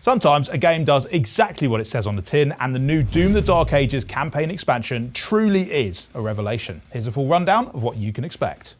Sometimes a game does exactly what it says on the tin, and the new Doom the Dark Ages campaign expansion truly is a revelation. Here's a full rundown of what you can expect.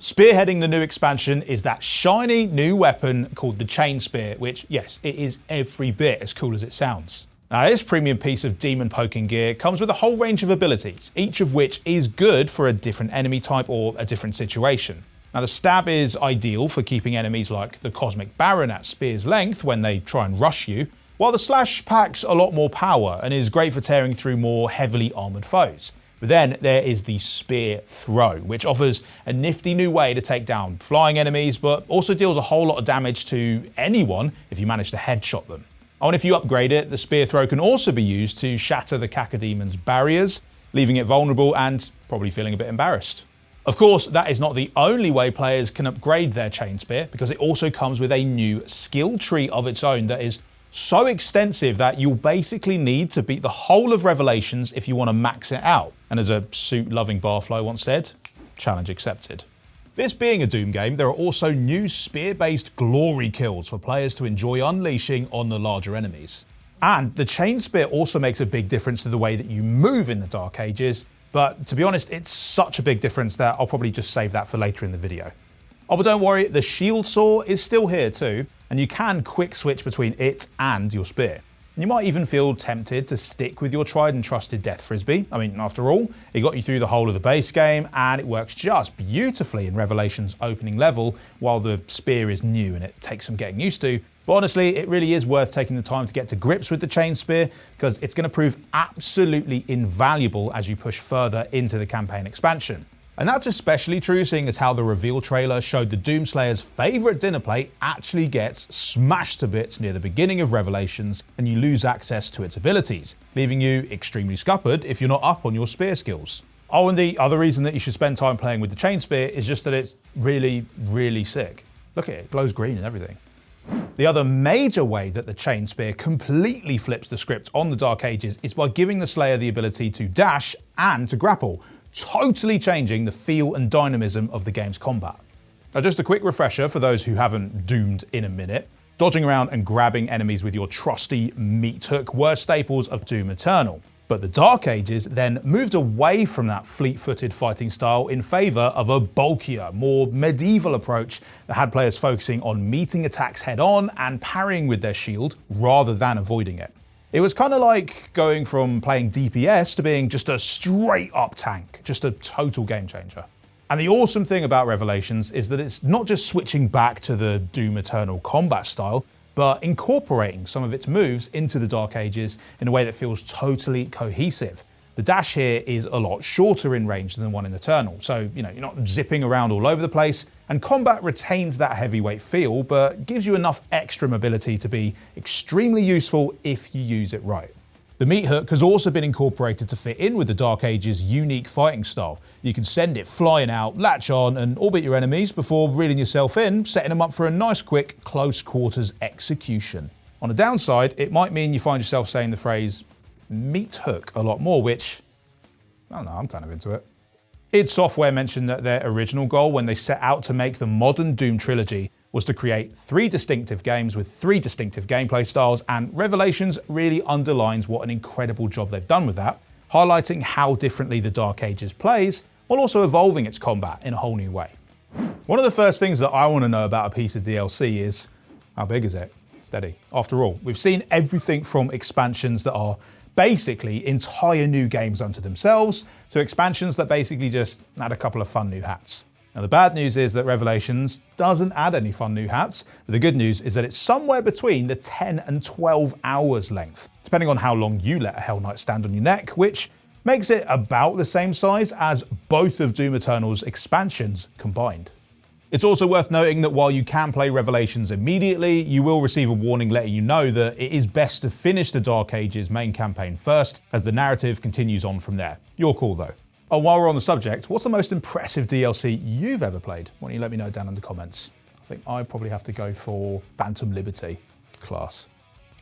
Spearheading the new expansion is that shiny new weapon called the Chain Spear, which, yes, it is every bit as cool as it sounds. Now, this premium piece of demon poking gear comes with a whole range of abilities, each of which is good for a different enemy type or a different situation. Now, the stab is ideal for keeping enemies like the Cosmic Baron at spear's length when they try and rush you, while the slash packs a lot more power and is great for tearing through more heavily armoured foes. But then there is the spear throw, which offers a nifty new way to take down flying enemies, but also deals a whole lot of damage to anyone if you manage to headshot them. Oh, and if you upgrade it, the spear throw can also be used to shatter the Cacodemon's barriers, leaving it vulnerable and probably feeling a bit embarrassed. Of course, that is not the only way players can upgrade their Chain Spear, because it also comes with a new skill tree of its own that is so extensive that you'll basically need to beat the whole of Revelations if you want to max it out. And as a suit-loving barfly once said, challenge accepted. This being a Doom game, there are also new spear-based glory kills for players to enjoy unleashing on the larger enemies. And the Chain Spear also makes a big difference to the way that you move in the Dark Ages, but to be honest, it's such a big difference that I'll probably just save that for later in the video. Oh, but don't worry, the Shield Saw is still here too, and you can quick switch between it and your spear. And you might even feel tempted to stick with your tried and trusted Death Frisbee. I mean, after all, it got you through the whole of the base game, and it works just beautifully in Revelation's opening level, while the spear is new and it takes some getting used to. But honestly, it really is worth taking the time to get to grips with the Chain Spear, because it's going to prove absolutely invaluable as you push further into the campaign expansion. And that's especially true seeing as how the reveal trailer showed the Doomslayer's favourite dinner plate actually gets smashed to bits near the beginning of Revelations, and you lose access to its abilities, leaving you extremely scuppered if you're not up on your spear skills. Oh, and the other reason that you should spend time playing with the Chain Spear is just that it's really, really sick. Look at it, it glows green and everything. The other major way that the Chain Spear completely flips the script on the Dark Ages is by giving the Slayer the ability to dash and to grapple, totally changing the feel and dynamism of the game's combat. Now, just a quick refresher for those who haven't doomed in a minute. Dodging around and grabbing enemies with your trusty meat hook were staples of Doom Eternal. But the Dark Ages then moved away from that fleet-footed fighting style in favour of a bulkier, more medieval approach that had players focusing on meeting attacks head-on and parrying with their shield rather than avoiding it. It was kind of like going from playing DPS to being just a straight-up tank, just a total game changer. And the awesome thing about Revelations is that it's not just switching back to the Doom Eternal combat style, but incorporating some of its moves into the Dark Ages in a way that feels totally cohesive. The dash here is a lot shorter in range than the one in Eternal, so you're not zipping around all over the place, and combat retains that heavyweight feel, but gives you enough extra mobility to be extremely useful if you use it right. The meat hook has also been incorporated to fit in with the Dark Ages' unique fighting style. You can send it flying out, latch on, and orbit your enemies before reeling yourself in, setting them up for a nice quick close quarters execution. On the downside, it might mean you find yourself saying the phrase meat hook a lot more, which, I don't know, I'm kind of into it. id Software mentioned that their original goal when they set out to make the modern Doom trilogy was to create 3 distinctive games with 3 distinctive gameplay styles, and Revelations really underlines what an incredible job they've done with that, highlighting how differently the Dark Ages plays, while also evolving its combat in a whole new way. One of the first things that I want to know about a piece of DLC is, how big is it? Steady. After all, we've seen everything from expansions that are basically entire new games unto themselves, to expansions that basically just add a couple of fun new hats. Now, the bad news is that Revelations doesn't add any fun new hats, but the good news is that it's somewhere between the 10 and 12 hours length, depending on how long you let a Hell Knight stand on your neck, which makes it about the same size as both of Doom Eternal's expansions combined. It's also worth noting that while you can play Revelations immediately, you will receive a warning letting you know that it is best to finish the Dark Ages main campaign first, as the narrative continues on from there. Your call though. Oh, while we're on the subject, what's the most impressive DLC you've ever played? Why don't you let me know down in the comments? I think I'd probably have to go for Phantom Liberty. Class.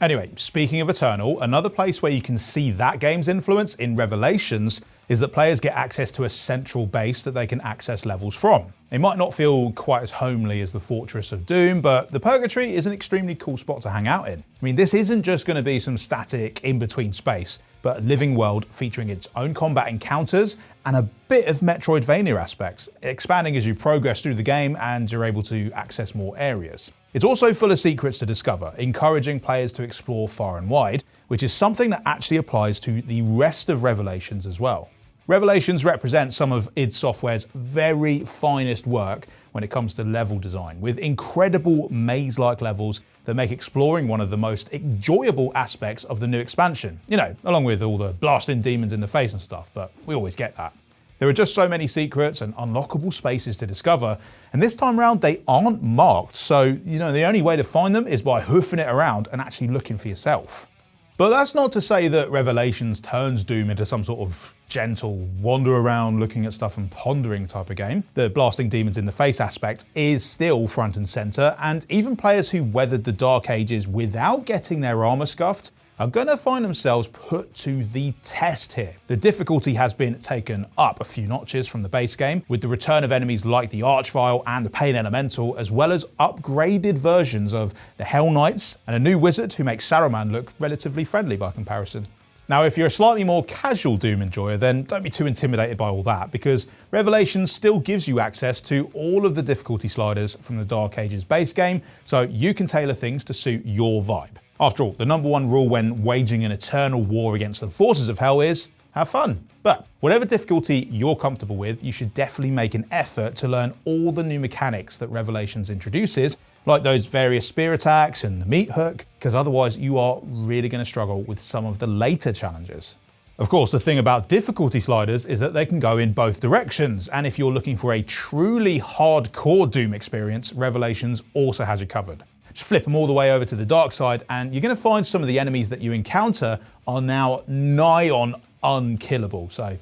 Anyway, speaking of Eternal, another place where you can see that game's influence in Revelations is that players get access to a central base that they can access levels from. It might not feel quite as homely as the Fortress of Doom, but the Purgatory is an extremely cool spot to hang out in. I mean, this isn't just going to be some static in-between space, but a living world featuring its own combat encounters and a bit of Metroidvania aspects, expanding as you progress through the game and you're able to access more areas. It's also full of secrets to discover, encouraging players to explore far and wide, which is something that actually applies to the rest of Revelations as well. Revelations represents some of id Software's very finest work when it comes to level design, with incredible maze-like levels that make exploring one of the most enjoyable aspects of the new expansion. You know, along with all the blasting demons in the face and stuff, but we always get that. There are just so many secrets and unlockable spaces to discover, and this time around they aren't marked, so the only way to find them is by hoofing it around and actually looking for yourself. But that's not to say that Revelations turns Doom into some sort of gentle wander around looking at stuff and pondering type of game. The blasting demons in the face aspect is still front and center, and even players who weathered the Dark Ages without getting their armor scuffed are going to find themselves put to the test here. The difficulty has been taken up a few notches from the base game, with the return of enemies like the Archvile and the Pain Elemental, as well as upgraded versions of the Hell Knights and a new wizard who makes Saruman look relatively friendly by comparison. Now, if you're a slightly more casual Doom enjoyer, then don't be too intimidated by all that, because Revelations still gives you access to all of the difficulty sliders from the Dark Ages base game, so you can tailor things to suit your vibe. After all, the number one rule when waging an eternal war against the forces of hell is have fun. But whatever difficulty you're comfortable with, you should definitely make an effort to learn all the new mechanics that Revelations introduces, like those various spear attacks and the meat hook, because otherwise you are really going to struggle with some of the later challenges. Of course, the thing about difficulty sliders is that they can go in both directions, and if you're looking for a truly hardcore Doom experience, Revelations also has you covered. Just flip them all the way over to the dark side, and you're going to find some of the enemies that you encounter are now nigh on unkillable, so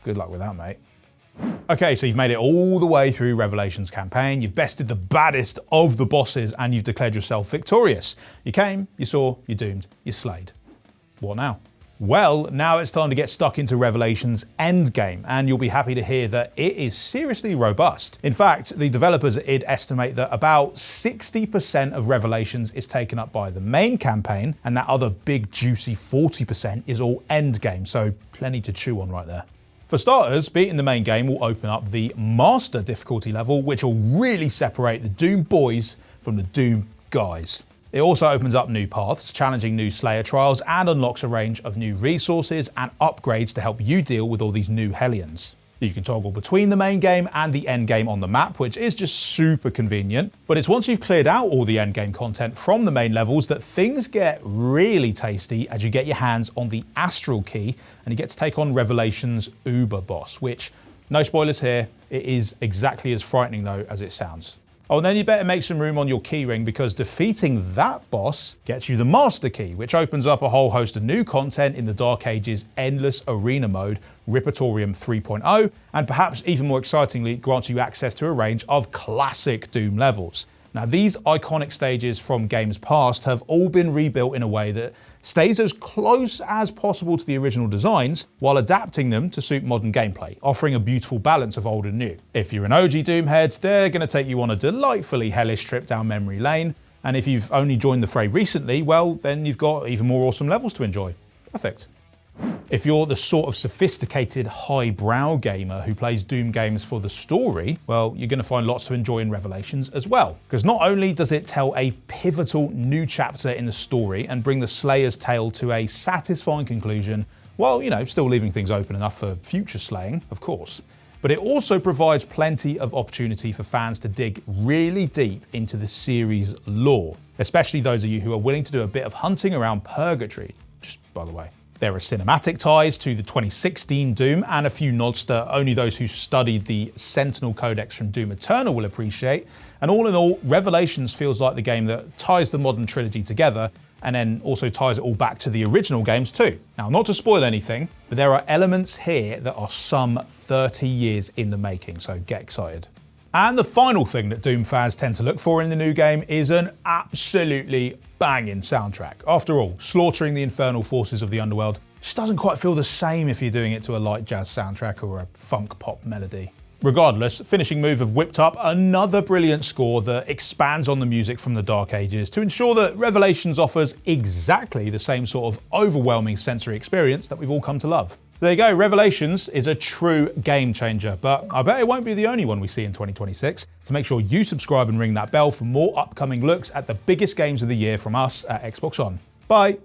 good luck with that, mate. Okay, so you've made it all the way through Revelations campaign, you've bested the baddest of the bosses, and you've declared yourself victorious. You came, you saw, you doomed, you slayed. What now? Well, now it's time to get stuck into Revelations Endgame, and you'll be happy to hear that it is seriously robust. In fact, the developers at id estimate that about 60% of Revelations is taken up by the main campaign, and that other big juicy 40% is all Endgame, so plenty to chew on right there. For starters, beating the main game will open up the Master difficulty level, which will really separate the Doom boys from the Doom guys. It also opens up new paths, challenging new Slayer trials, and unlocks a range of new resources and upgrades to help you deal with all these new Hellions. You can toggle between the main game and the end game on the map, which is just super convenient, but it's once you've cleared out all the end game content from the main levels that things get really tasty as you get your hands on the Astral Key and you get to take on Revelation's Uber boss, which, no spoilers here, it is exactly as frightening though as it sounds. Oh, and then you better make some room on your keyring, because defeating that boss gets you the Master Key, which opens up a whole host of new content in the Dark Ages Endless Arena mode, Ripatorium 3.0, and perhaps even more excitingly, grants you access to a range of classic Doom levels. Now, these iconic stages from games past have all been rebuilt in a way that stays as close as possible to the original designs while adapting them to suit modern gameplay, offering a beautiful balance of old and new. If you're an OG Doom head, they're going to take you on a delightfully hellish trip down memory lane, and if you've only joined the fray recently, well, then you've got even more awesome levels to enjoy. Perfect. If you're the sort of sophisticated, highbrow gamer who plays Doom games for the story, well, you're going to find lots to enjoy in Revelations as well. Because not only does it tell a pivotal new chapter in the story and bring the Slayer's tale to a satisfying conclusion, while, still leaving things open enough for future slaying, of course, but it also provides plenty of opportunity for fans to dig really deep into the series' lore, especially those of you who are willing to do a bit of hunting around Purgatory, just by the way. There are cinematic ties to the 2016 Doom and a few nods that only those who studied the Sentinel Codex from Doom Eternal will appreciate. And all in all, Revelations feels like the game that ties the modern trilogy together and then also ties it all back to the original games too. Now, not to spoil anything, but there are elements here that are some 30 years in the making, so get excited. And the final thing that Doom fans tend to look for in the new game is an absolutely banging soundtrack. After all, slaughtering the infernal forces of the underworld Just doesn't quite feel the same if you're doing it to a light jazz soundtrack or a funk pop melody. Regardless, Finishing Move have whipped up another brilliant score that expands on the music from the Dark Ages to ensure that Revelations offers exactly the same sort of overwhelming sensory experience that we've all come to love. There you go, Revelations is a true game changer, but I bet it won't be the only one we see in 2026, so make sure you subscribe and ring that bell for more upcoming looks at the biggest games of the year from us at Xbox On. Bye!